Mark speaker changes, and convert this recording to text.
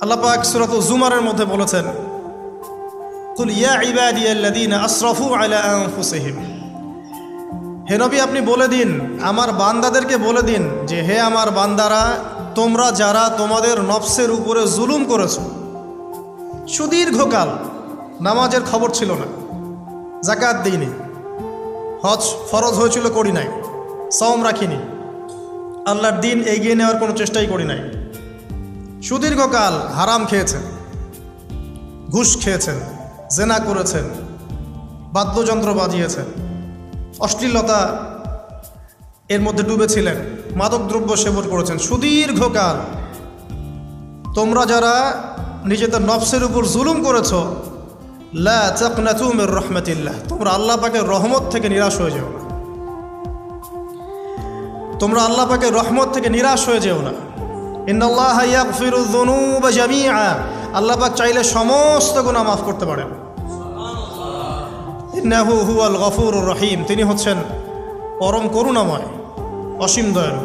Speaker 1: আল্লাহ পাক সূরা জুমারের মধ্যে বলেছেন, কুল ইয়া ইবাদিয়াল্লাযীনা আসরাফু আলা আনফুসিহিম, হে নবী আপনি বলে দিন, আমার বান্দাদেরকে বলে দিন যে হে আমার বান্দারা, তোমরা যারা তোমাদের নফসের উপরে জুলুম করেছো, সুদীর্ঘকাল নামাজের খবর ছিল না, যাকাত দিইনি, হজ ফরজ হয়েছিল করি নাই, সওম রাখিনি, আল্লাহর দিন এগিয়ে নেওয়ার কোনো চেষ্টাই করি নাই, সুদীর্ঘকাল হারাম খেয়েছেন, ঘুষ খেয়েছেন, জেনা করেছেন, বাদ্যযন্ত্র বাজিয়েছেন, অশ্লীলতা এর মধ্যে ডুবেছিলেন, মাদকদ্রব্য সেবন করেছেন, সুদীর্ঘকাল তোমরা যারা নিজেদের নফসের উপর জুলুম করেছ, লা তাকনাতু মির রাহমাতিল্লাহ, তোমরা আল্লাহ পাকের রহমত থেকে নিরাশ হয়ে যেও না, তোমরা আল্লাহ পাকের রহমত থেকে নিরাশ হয়ে যেও না। ইন্নাল্লাহা ইয়াগফিরুয যুনুবা জামিআ, আল্লাহ পাক চাইলে সমস্ত গুনাহ মাফ করতে পারেন। ইন্নাহু হুয়াল গফুরুর রহিম, তিনি হচ্ছেন পরম করুণাময়, অসীম দয়ালু।